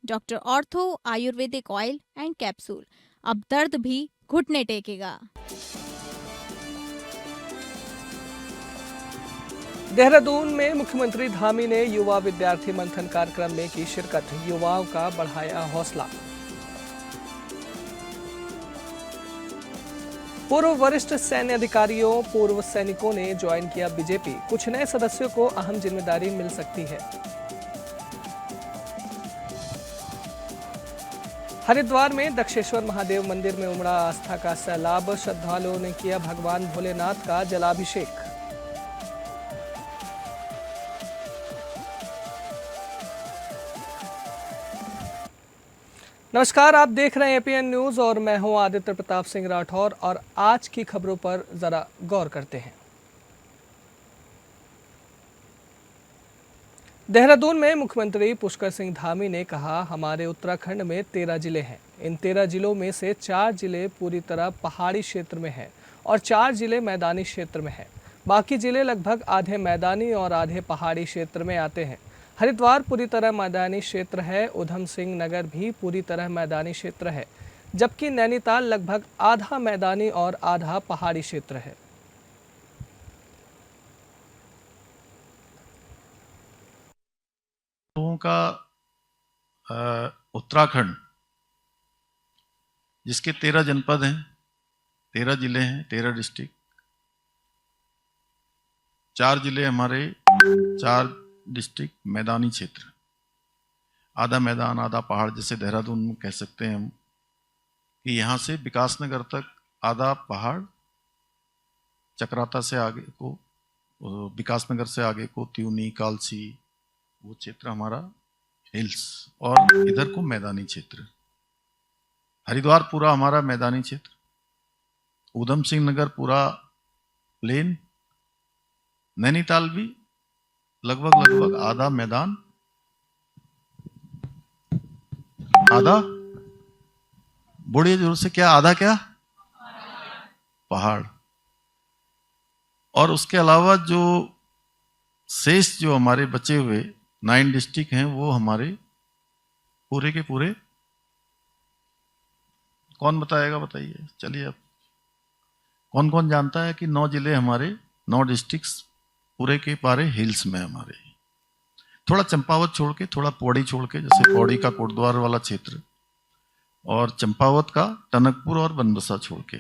Doctor ortho Ayurvedic oil and capsule. अब दर्द भी घुटने टेकेगा। देहरादून में मुख्यमंत्री धामी ने युवा विद्यार्थी मंथन कार्यक्रम में की शिरकत, युवाओं का बढ़ाया हौसला। पूर्व वरिष्ठ सैन्य अधिकारियों, पूर्व सैनिकों ने ज्वाइन किया बीजेपी, कुछ नए सदस्यों को अहम जिम्मेदारी मिल सकती है। हरिद्वार में दक्षेश्वर महादेव मंदिर में उमड़ा आस्था का सैलाब, श्रद्धालुओं ने किया भगवान भोलेनाथ का जलाभिषेक। नमस्कार, आप देख रहे हैं एपीएन न्यूज और मैं हूं आदित्य प्रताप सिंह राठौर और आज की खबरों पर जरा गौर करते हैं। देहरादून में मुख्यमंत्री पुष्कर सिंह धामी ने कहा, हमारे उत्तराखंड में 13 जिले हैं। इन 13 जिलों में से 4 जिले पूरी तरह पहाड़ी क्षेत्र में हैं और 4 जिले मैदानी क्षेत्र में हैं। बाकी जिले लगभग आधे मैदानी और आधे पहाड़ी क्षेत्र में आते हैं। हरिद्वार पूरी तरह मैदानी क्षेत्र है, उधम सिंह नगर भी पूरी तरह मैदानी क्षेत्र है, जबकि नैनीताल लगभग आधा मैदानी और आधा पहाड़ी क्षेत्र है। लोगों का उत्तराखंड जिसके 13 जनपद हैं, 13 जिले हैं, 13 डिस्ट्रिक्ट, 4 जिले हमारे, 4 डिस्ट्रिक्ट मैदानी क्षेत्र, आधा मैदान आधा पहाड़, जैसे देहरादून में कह सकते हैं हम कि यहाँ से विकासनगर तक आधा पहाड़, चक्राता से आगे को, विकासनगर से आगे को त्यूनी, कालसी, वो क्षेत्र हमारा हिल्स, और इधर को मैदानी क्षेत्र। हरिद्वार पूरा हमारा मैदानी क्षेत्र, उधम सिंह नगर पूरा प्लेन, नैनीताल भी लगभग आधा मैदान आधा, बड़े जोर से क्या, आधा क्या पहाड़। और उसके अलावा जो शेष जो हमारे बचे हुए 9 डिस्ट्रिक्ट हैं, वो हमारे पूरे के पूरे, कौन बताएगा, बताइए, चलिए। अब कौन कौन जानता है कि 9 जिले हमारे, 9 डिस्ट्रिक्ट्स पूरे के पारे हिल्स में हमारे, थोड़ा चंपावत छोड़ के, थोड़ा पौड़ी छोड़ के, जैसे पौड़ी का कोटद्वार वाला क्षेत्र और चंपावत का टनकपुर और बनबसा छोड़ के।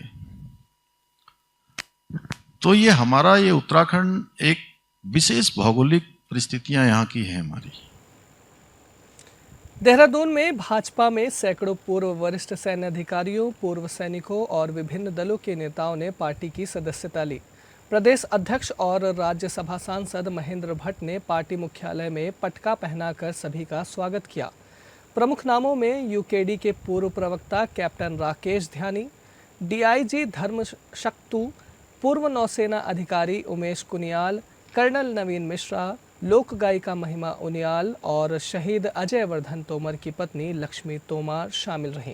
तो ये हमारा ये उत्तराखंड एक विशेष भौगोलिक परिस्थितियां यहाँ की हैं हमारी। देहरादून में भाजपा में सैकड़ों पूर्व वरिष्ठ सैन्य अधिकारियों, पूर्व सैनिकों और विभिन्न दलों के नेताओं ने पार्टी की सदस्यता ली। प्रदेश अध्यक्ष और राज्यसभा सांसद महेंद्र भट्ट ने पार्टी मुख्यालय में पटका पहनाकर सभी का स्वागत किया। प्रमुख नामों में यूकेडी के पूर्व प्रवक्ता कैप्टन राकेश ध्यानी, डीआईजी धर्मशक्तु, पूर्व नौसेना अधिकारी उमेश कुनियाल, कर्नल नवीन मिश्रा, लोक गायिका महिमा उनियाल और शहीद अजय वर्धन तोमर की पत्नी लक्ष्मी तोमर शामिल रहीं।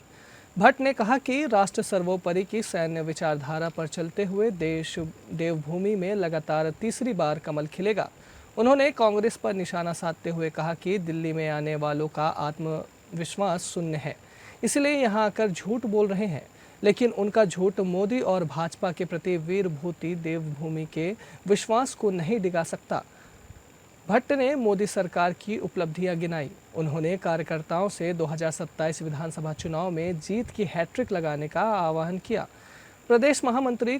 भट्ट ने कहा कि राष्ट्र सर्वोपरि की सैन्य विचारधारा पर चलते हुए देश देवभूमि में लगातार तीसरी बार कमल खिलेगा। उन्होंने कांग्रेस पर निशाना साधते हुए कहा कि दिल्ली में आने वालों का आत्मविश्वास शून्य है, इसलिए यहां आकर झूठ बोल रहे हैं, लेकिन उनका झूठ मोदी और भाजपा के प्रति वीरभूति देवभूमि के विश्वास को नहीं डिगा सकता। भट्ट ने मोदी सरकार की उपलब्धियां गिनाई। उन्होंने कार्यकर्ताओं से 2027 विधानसभा चुनाव में जीत की हैट्रिक लगाने का आह्वान किया। प्रदेश महामंत्री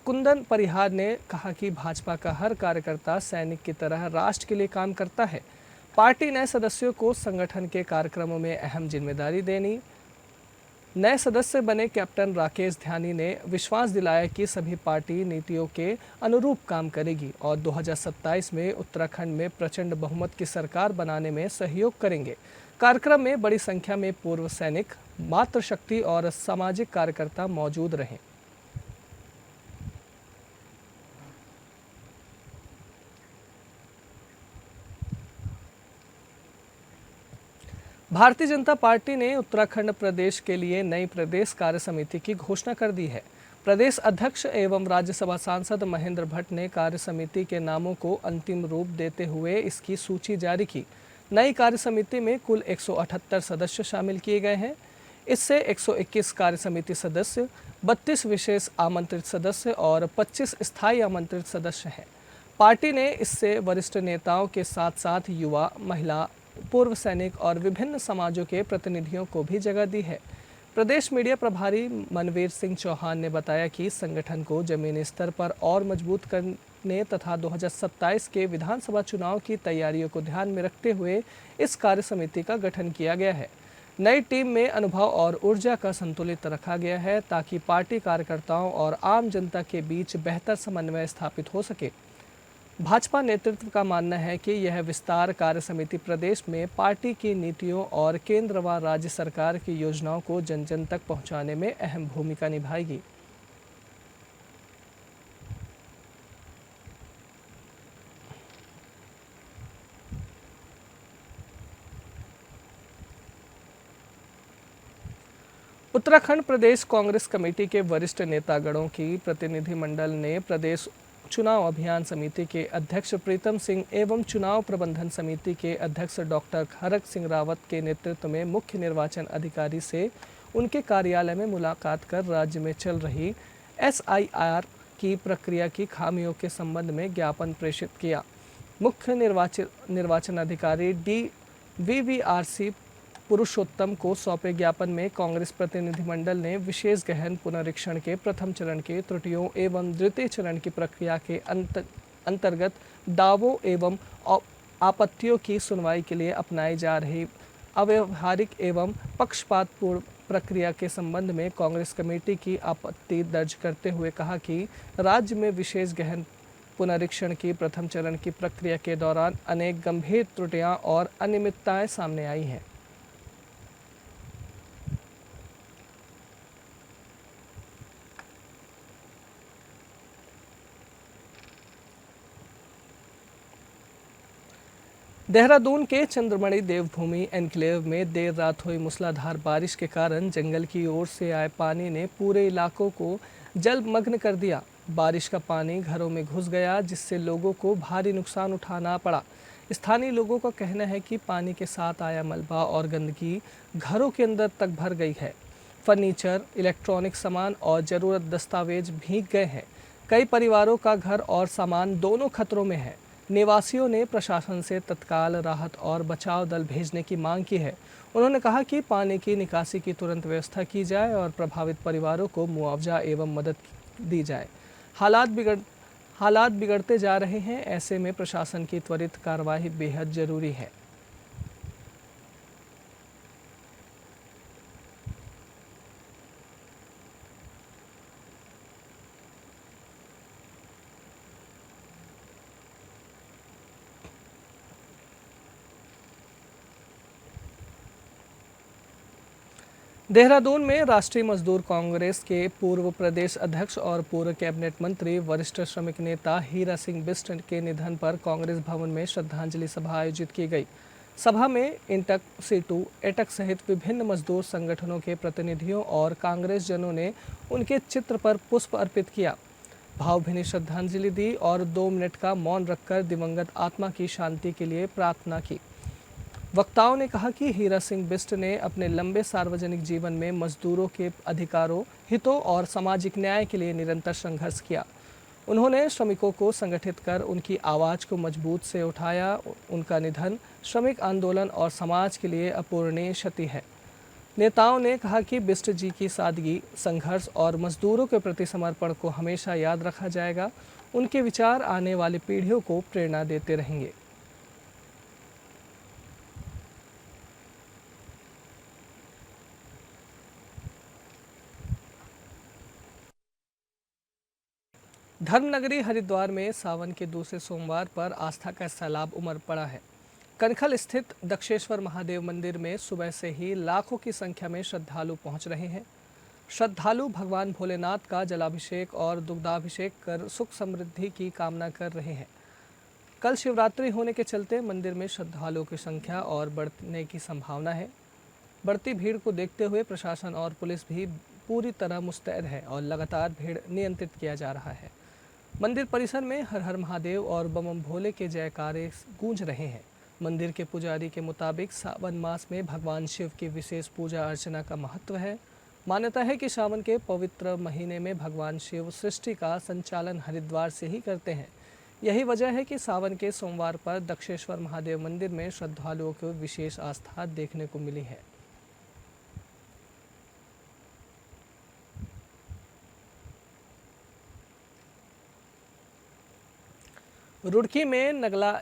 कुंदन परिहार ने कहा कि भाजपा का हर कार्यकर्ता सैनिक की तरह राष्ट्र के लिए काम करता है। पार्टी नए सदस्यों को संगठन के कार्यक्रमों में अहम जिम्मेदारी देनी। नए सदस्य बने कैप्टन राकेश ध्यानी ने विश्वास दिलाया कि सभी पार्टी नीतियों के अनुरूप काम करेगी और 2027 में उत्तराखंड में प्रचंड बहुमत की सरकार बनाने में सहयोग करेंगे। कार्यक्रम में बड़ी संख्या में पूर्व सैनिक, मातृशक्ति और सामाजिक कार्यकर्ता मौजूद रहे। भारतीय जनता पार्टी ने उत्तराखंड प्रदेश के लिए नई प्रदेश कार्य समिति की घोषणा कर दी है। प्रदेश अध्यक्ष एवं राज्यसभा सांसद महेंद्र भट्ट ने कार्य समिति के नामों को अंतिम रूप देते हुए इसकी सूची जारी की। नई कार्य समिति में कुल 178 सदस्य शामिल किए गए हैं। इससे 121 कार्य समिति सदस्य, 32 विशेष आमंत्रित सदस्य और 25 स्थायी आमंत्रित सदस्य हैं। पार्टी ने इससे वरिष्ठ नेताओं के साथ साथ युवा, महिला, पूर्व सैनिक और विभिन्न समाजों के प्रतिनिधियों को भी जगह दी है। प्रदेश मीडिया प्रभारी मनवीर सिंह चौहान ने बताया कि संगठन को जमीनी स्तर पर और मजबूत करने तथा 2027 के विधानसभा चुनाव की तैयारियों को ध्यान में रखते हुए इस कार्य समिति का गठन किया गया है। नई टीम में अनुभव और ऊर्जा का संतुलित रखा गया है ताकि पार्टी कार्यकर्ताओं और आम जनता के बीच बेहतर समन्वय स्थापित हो सके। भाजपा नेतृत्व का मानना है कि यह विस्तार कार्य समिति प्रदेश में पार्टी की नीतियों और केंद्र व राज्य सरकार की योजनाओं को जन जन तक पहुंचाने में अहम भूमिका निभाएगी। उत्तराखंड प्रदेश कांग्रेस कमेटी के वरिष्ठ नेतागणों की प्रतिनिधिमंडल ने प्रदेश चुनाव अभियान समिति के अध्यक्ष प्रीतम सिंह एवं चुनाव प्रबंधन समिति के अध्यक्ष डॉक्टर खरक सिंह रावत के नेतृत्व में मुख्य निर्वाचन अधिकारी से उनके कार्यालय में मुलाकात कर राज्य में चल रही SIR की प्रक्रिया की खामियों के संबंध में ज्ञापन प्रेषित किया। मुख्य निर्वाचन अधिकारी DVVRC पुरुषोत्तम को सौंपे ज्ञापन में कांग्रेस प्रतिनिधिमंडल ने विशेष गहन पुनरीक्षण के प्रथम चरण के त्रुटियों एवं द्वितीय चरण की प्रक्रिया के अंतर्गत दावों एवं आपत्तियों की सुनवाई के लिए अपनाई जा रही अव्यावहारिक एवं पक्षपातपूर्ण प्रक्रिया के संबंध में कांग्रेस कमेटी की आपत्ति दर्ज करते हुए कहा कि राज्य में विशेष गहन पुनरीक्षण की प्रथम चरण की प्रक्रिया के दौरान अनेक गंभीर त्रुटियां और अनियमितताएं सामने आई हैं। देहरादून के चंद्रमणि देवभूमि एन्क्लेव में देर रात हुई मूसलाधार बारिश के कारण जंगल की ओर से आए पानी ने पूरे इलाकों को जलमग्न कर दिया। बारिश का पानी घरों में घुस गया, जिससे लोगों को भारी नुकसान उठाना पड़ा। स्थानीय लोगों का कहना है कि पानी के साथ आया मलबा और गंदगी घरों के अंदर तक भर गई है। फर्नीचर, इलेक्ट्रॉनिक सामान और जरूरत दस्तावेज भीग गए हैं। कई परिवारों का घर और सामान दोनों खतरों में है। निवासियों ने प्रशासन से तत्काल राहत और बचाव दल भेजने की मांग की है। उन्होंने कहा कि पानी की निकासी की तुरंत व्यवस्था की जाए और प्रभावित परिवारों को मुआवजा एवं मदद दी जाए। हालात बिगड़ते जा रहे हैं, ऐसे में प्रशासन की त्वरित कार्रवाई बेहद जरूरी है। देहरादून में राष्ट्रीय मजदूर कांग्रेस के पूर्व प्रदेश अध्यक्ष और पूर्व कैबिनेट मंत्री, वरिष्ठ श्रमिक नेता हीरा सिंह बिष्ट के निधन पर कांग्रेस भवन में श्रद्धांजलि सभा आयोजित की गई। सभा में इंटक, सीटू, एटक सहित विभिन्न मजदूर संगठनों के प्रतिनिधियों और कांग्रेस जनों ने उनके चित्र पर पुष्प अर्पित किया, भावभीनी श्रद्धांजलि दी और 2 मिनट का मौन रखकर दिवंगत आत्मा की शांति के लिए प्रार्थना की। वक्ताओं ने कहा कि हीरा सिंह बिष्ट ने अपने लंबे सार्वजनिक जीवन में मजदूरों के अधिकारों, हितों और सामाजिक न्याय के लिए निरंतर संघर्ष किया। उन्होंने श्रमिकों को संगठित कर उनकी आवाज़ को मजबूत से उठाया। उनका निधन श्रमिक आंदोलन और समाज के लिए अपूरणीय क्षति है। नेताओं ने कहा कि बिष्ट जी की सादगी, संघर्ष और मजदूरों के प्रति समर्पण को हमेशा याद रखा जाएगा। उनके विचार आने वाली पीढ़ियों को प्रेरणा देते रहेंगे। धर्मनगरी हरिद्वार में सावन के दूसरे सोमवार पर आस्था का सैलाब उमड़ पड़ा है। कनखल स्थित दक्षेश्वर महादेव मंदिर में सुबह से ही लाखों की संख्या में श्रद्धालु पहुंच रहे हैं। श्रद्धालु भगवान भोलेनाथ का जलाभिषेक और दुग्धाभिषेक कर सुख समृद्धि की कामना कर रहे हैं। कल शिवरात्रि होने के चलते मंदिर में श्रद्धालुओं की संख्या और बढ़ने की संभावना है। बढ़ती भीड़ को देखते हुए प्रशासन और पुलिस भी पूरी तरह मुस्तैद है और लगातार भीड़ नियंत्रित किया जा रहा है। मंदिर परिसर में हर हर महादेव और बम बम भोले के जयकारे गूंज रहे हैं। मंदिर के पुजारी के मुताबिक सावन मास में भगवान शिव की विशेष पूजा अर्चना का महत्व है। मान्यता है कि सावन के पवित्र महीने में भगवान शिव सृष्टि का संचालन हरिद्वार से ही करते हैं। यही वजह है कि सावन के सोमवार पर दक्षेश्वर महादेव मंदिर में श्रद्धालुओं को विशेष आस्था देखने को मिली है। रुड़की में नगला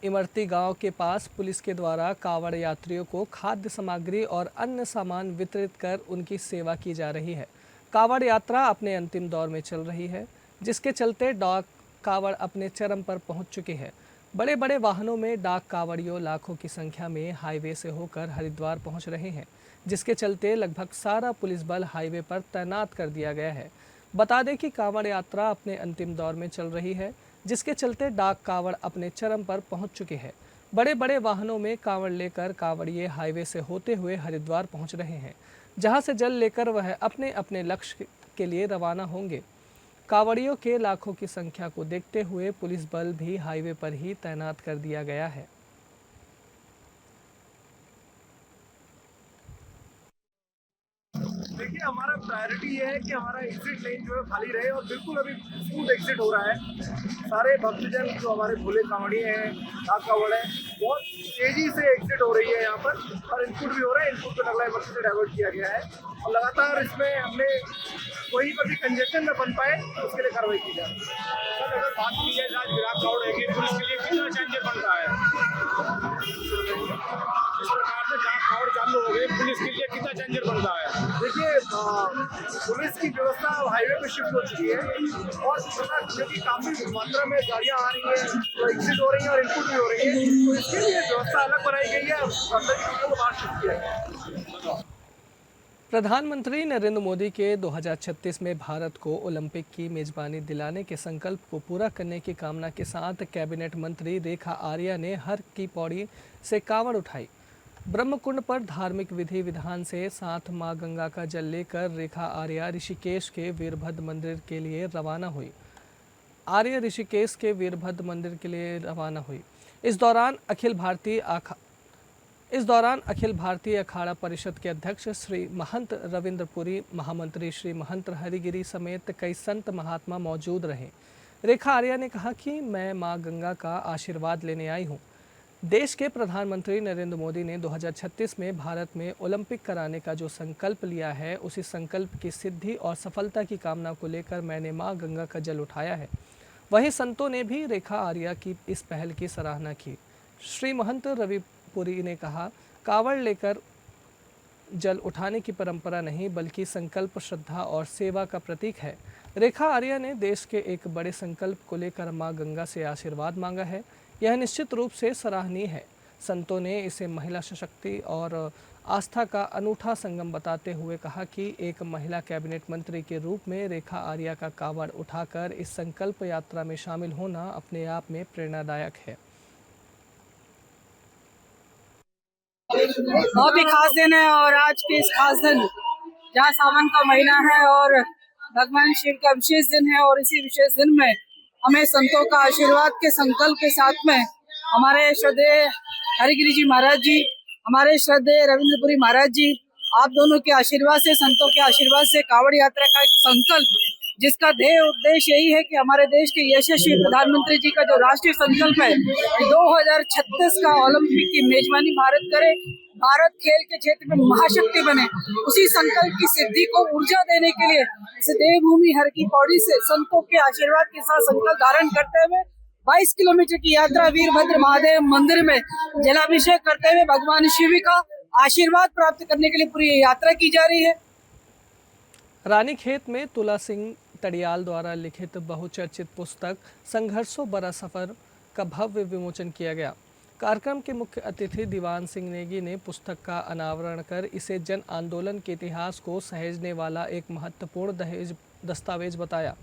इमरती गांव के पास पुलिस के द्वारा कांवड़ यात्रियों को खाद्य सामग्री और अन्य सामान वितरित कर उनकी सेवा की जा रही है। कांवड़ यात्रा अपने अंतिम दौर में चल रही है, जिसके चलते डाक कांवड़ अपने चरम पर पहुंच चुके हैं। बड़े बड़े वाहनों में डाक कांवड़ियों लाखों की संख्या में हाईवे से होकर हरिद्वार पहुंच रहे हैं, जिसके चलते लगभग सारा पुलिस बल हाईवे पर तैनात कर दिया गया है। बता दें कि कांवड़ यात्रा अपने अंतिम दौर में चल रही है, जिसके चलते डाक कांवड़ अपने चरम पर पहुंच चुके हैं। बड़े बड़े वाहनों में कांवड़ लेकर कांवड़िए हाईवे से होते हुए हरिद्वार पहुंच रहे हैं, जहां से जल लेकर वह अपने अपने लक्ष्य के लिए रवाना होंगे। कांवड़ियों के लाखों की संख्या को देखते हुए पुलिस बल भी हाईवे पर ही तैनात कर दिया गया है। देखिए, हमारा प्रायोरिटी ये है कि हमारा एग्जिट लेन जो है खाली रहे और बिल्कुल अभी स्मूथ एग्जिट हो रहा है। सारे भक्तजन जो हमारे भोले कांवड़िए हैं, डाक कांवड़ है, बहुत तेजी से एग्जिट हो रही है यहाँ पर और इनपुट भी हो रहा है। इनपुट को नगला इमरती से डाइवर्ट किया गया है और लगातार इसमें हमने कोई पर भी कंजेशन न बन पाए उसके लिए कार्रवाई की जाए। सर, अगर बात की जाए आज डाक कांवड़ है कि पुलिस के लिए कितना चैलेंजर बन रहा है? जिस प्रकार से डाक कांवड़ चालू हो गई, पुलिस के लिए कितना चैलेंजर बन रहा है? देखिए, पुलिस की व्यवस्था हाईवे पे शिफ्ट हो चुकी है और क्योंकि काफी मात्रा में गाड़ियां आ रही है तो एग्जिट हो रही है और इनपुट भी हो रही है, तो इसके लिए व्यवस्था अलग बनाई गई है। अंदर की चीजों को बाहर शिफ्ट किया गया है। प्रधानमंत्री नरेंद्र मोदी के 2036 में भारत को ओलंपिक की मेजबानी दिलाने के संकल्प को पूरा करने की कामना के साथ कैबिनेट मंत्री रेखा आर्या ने हर की पौड़ी से कांवड़ उठाई। ब्रह्मकुंड पर धार्मिक विधि विधान से साथ मां गंगा का जल लेकर रेखा आर्या ऋषिकेश के वीरभद्र मंदिर के लिए रवाना हुई। इस दौरान अखिल भारतीय अखाड़ा परिषद के अध्यक्ष श्री महंत रविंद्रपुरी, महामंत्री श्री महंत हरिगिरी समेत कई संत महात्मा मौजूद रहे। रेखा आर्या ने कहा कि मैं मां गंगा का आशीर्वाद लेने आई हूं। देश के प्रधानमंत्री नरेंद्र मोदी ने 2036 में भारत में ओलंपिक कराने का जो संकल्प लिया है, उसी संकल्प की सिद्धि और सफलता की कामना को लेकर मैंने मां गंगा का जल उठाया है। वहीं संतों ने भी रेखा आर्या की इस पहल की सराहना की। श्री महंत रविपुरी ने कहा, कांवड़ लेकर जल उठाने की परंपरा नहीं बल्कि संकल्प, श्रद्धा और सेवा का प्रतीक है। रेखा आर्या ने देश के एक बड़े संकल्प को लेकर मां गंगा से आशीर्वाद मांगा है। यह निश्चित रूप से सराहनीय है। संतों ने इसे महिला शक्ति और आस्था का अनूठा संगम बताते हुए कहा कि एक महिला कैबिनेट मंत्री के रूप में रेखा आर्या का कांवड़ उठाकर इस संकल्प यात्रा में शामिल होना अपने आप में प्रेरणादायक है। बहुत ही खास दिन है और आज के इस खास दिन जहाँ सावन का महीना है और भगवान शिव का विशेष दिन है और इसी विशेष दिन में हमें संतों का आशीर्वाद के संकल्प के साथ में हमारे श्रद्धेय हरिगिरी जी महाराज जी, हमारे श्रद्धेय रविंद्रपुरी महाराज जी, आप दोनों के आशीर्वाद से, संतों के आशीर्वाद से कांवड़ यात्रा का एक संकल्प, जिसका ध्येय उद्देश्य यही है कि हमारे देश के यशस्वी प्रधानमंत्री जी का जो राष्ट्रीय संकल्प है कि 2036 का ओलंपिक की मेजबानी भारत करे, भारत खेल के क्षेत्र में महाशक्ति बने, उसी संकल्प की सिद्धि को ऊर्जा देने के लिए इस देवभूमि हर की पौड़ी से संतों के आशीर्वाद के साथ संकल्प धारण करते हुए 22 किलोमीटर की यात्रा वीरभद्र महादेव मंदिर में जलाभिषेक करते हुए भगवान शिव का आशीर्वाद प्राप्त करने के लिए पूरी यात्रा की जा रही है। रानीखेत में तुला सिंह तड़ियाल द्वारा लिखित बहुचर्चित पुस्तक संघर्षों बड़ा सफर का भव्य विमोचन किया गया। कार्यक्रम के मुख्य अतिथि दीवान सिंह नेगी ने पुस्तक का अनावरण कर इसे जन आंदोलन के इतिहास को सहेजने वाला एक महत्वपूर्ण दस्तावेज बताया।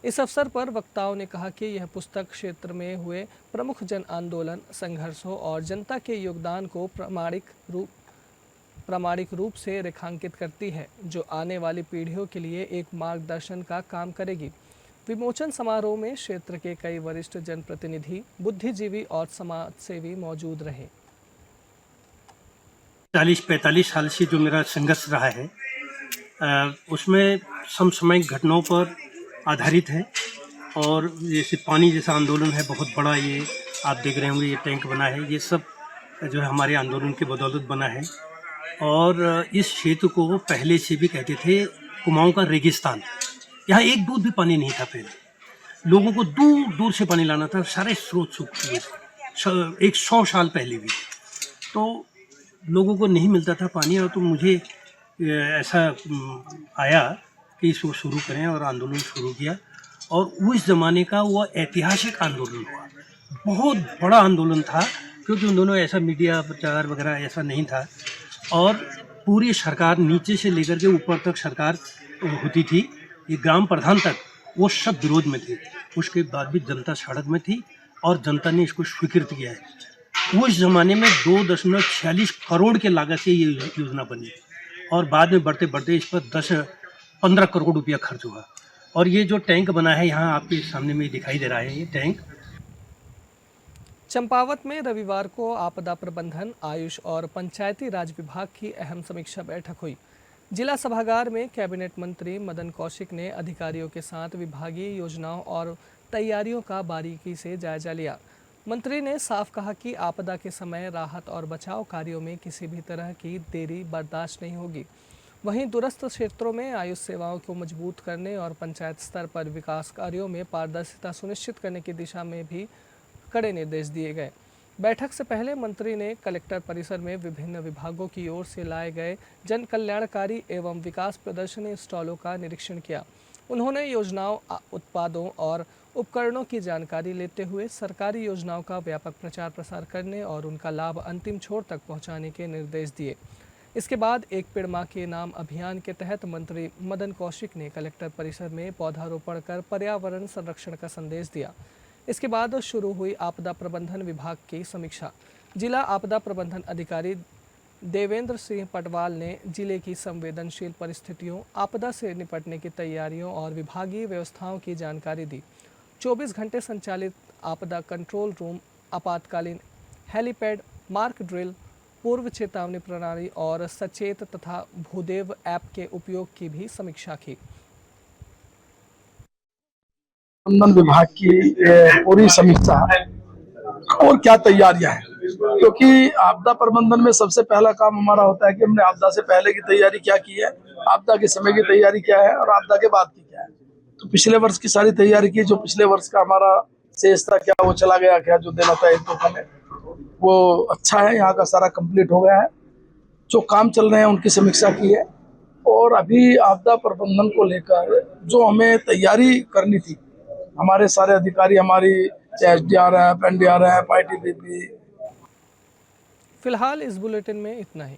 इस अवसर पर वक्ताओं ने कहा कि यह पुस्तक क्षेत्र में हुए प्रमुख जन आंदोलन, संघर्षों और जनता के योगदान को प्रामाणिक रूप से रेखांकित करती है, जो आने वाली पीढ़ियों के लिए एक मार्गदर्शन का काम करेगी। विमोचन समारोह में क्षेत्र के कई वरिष्ठ जनप्रतिनिधि, बुद्धिजीवी और समाजसेवी मौजूद रहे। 40-45 साल से जो मेरा संघर्ष रहा है उसमें समसामयिक घटनाओं पर आधारित है। और जैसे पानी जैसा आंदोलन है बहुत बड़ा, ये आप देख रहे होंगे, ये टैंक बना है, ये सब जो है हमारे आंदोलन की बदौलत बना है। और इस क्षेत्र को पहले से भी कहते थे कुमाऊं का रेगिस्तान। यहाँ एक बूंद भी पानी नहीं था पहले, लोगों को दूर दूर से पानी लाना था, सारे स्रोत सूख चुके थे 100 साल पहले भी, तो लोगों को नहीं मिलता था पानी। और तो मुझे ऐसा आया कि इसको शुरू करें और आंदोलन शुरू किया। और उस ज़माने का वो ऐतिहासिक आंदोलन हुआ, बहुत बड़ा आंदोलन था, क्योंकि उन दोनों ऐसा मीडिया प्रचार वगैरह ऐसा नहीं था। और पूरी सरकार नीचे से लेकर के ऊपर तक सरकार होती थी, ये ग्राम प्रधान तक वो सब विरोध में थे। उसके बाद भी जनता सड़क में थी और जनता ने इसको स्वीकृत किया है। उस ज़माने में 2.46 करोड़ के लागत से ये योजना बनी और बाद में बढ़ते बढ़ते इस पर 10-15 करोड़ रुपया खर्च हुआ। और ये जो टैंक बना है यहाँ आपके सामने में दिखाई दे रहा है, ये टैंक। चंपावत में रविवार को आपदा प्रबंधन, आयुष और पंचायती राज विभाग की अहम समीक्षा बैठक हुई। जिला सभागार में कैबिनेट मंत्री मदन कौशिक ने अधिकारियों के साथ विभागीय योजनाओं और तैयारियों का बारीकी से जायजा लिया। मंत्री ने साफ कहा कि आपदा के समय राहत और बचाव कार्यों में किसी भी तरह की देरी बर्दाश्त नहीं होगी। वहीं दूरस्थ क्षेत्रों में आयुष सेवाओं को मजबूत करने और पंचायत स्तर पर विकास कार्यों में पारदर्शिता सुनिश्चित करने की दिशा में भी कड़े निर्देश दिए गए। बैठक से पहले मंत्री ने कलेक्टर परिसर में विभिन्न विभागों की ओर से लाए गए जन कल्याणकारी एवं विकास प्रदर्शनी स्टॉलों का निरीक्षण किया। उन्होंने योजनाओं, उत्पादों और उपकरणों की जानकारी लेते हुए सरकारी योजनाओं का व्यापक प्रचार प्रसार करने और उनका लाभ अंतिम छोर तक पहुंचाने के निर्देश दिए। इसके बाद एक पेड़ मां के नाम अभियान के तहत मंत्री मदन कौशिक ने कलेक्टर परिसर में पौधारोपण कर पर्यावरण संरक्षण का संदेश दिया। इसके बाद शुरू हुई आपदा प्रबंधन विभाग की समीक्षा। जिला आपदा प्रबंधन अधिकारी देवेंद्र सिंह पटवाल ने जिले की संवेदनशील परिस्थितियों, आपदा से निपटने की तैयारियों और विभागीय व्यवस्थाओं की जानकारी दी। 24 घंटे संचालित आपदा कंट्रोल रूम, आपातकालीन हेलीपैड, मार्क ड्रिल, पूर्व चेतावनी प्रणाली और सचेत तथा भूदेव ऐप के उपयोग की भी समीक्षा की। प्रबंधन विभाग की पूरी समीक्षा और क्या तैयारियां हैं, क्योंकि आपदा प्रबंधन में सबसे पहला काम हमारा होता है कि हमने आपदा से पहले की तैयारी क्या की है, आपदा के समय की तैयारी क्या है और आपदा के बाद की क्या है। तो पिछले वर्ष की सारी तैयारी की, जो पिछले वर्ष का हमारा शेष था क्या वो चला गया, क्या जो देना था एक तो में वो अच्छा है, यहाँ का सारा कंप्लीट हो गया है। जो काम चल रहे हैं उनकी समीक्षा की है। और अभी आपदा प्रबंधन को लेकर जो हमें तैयारी करनी थी, हमारे सारे अधिकारी, हमारी SDRF, NDRF, ITBP। फिलहाल इस बुलेटिन में इतना ही।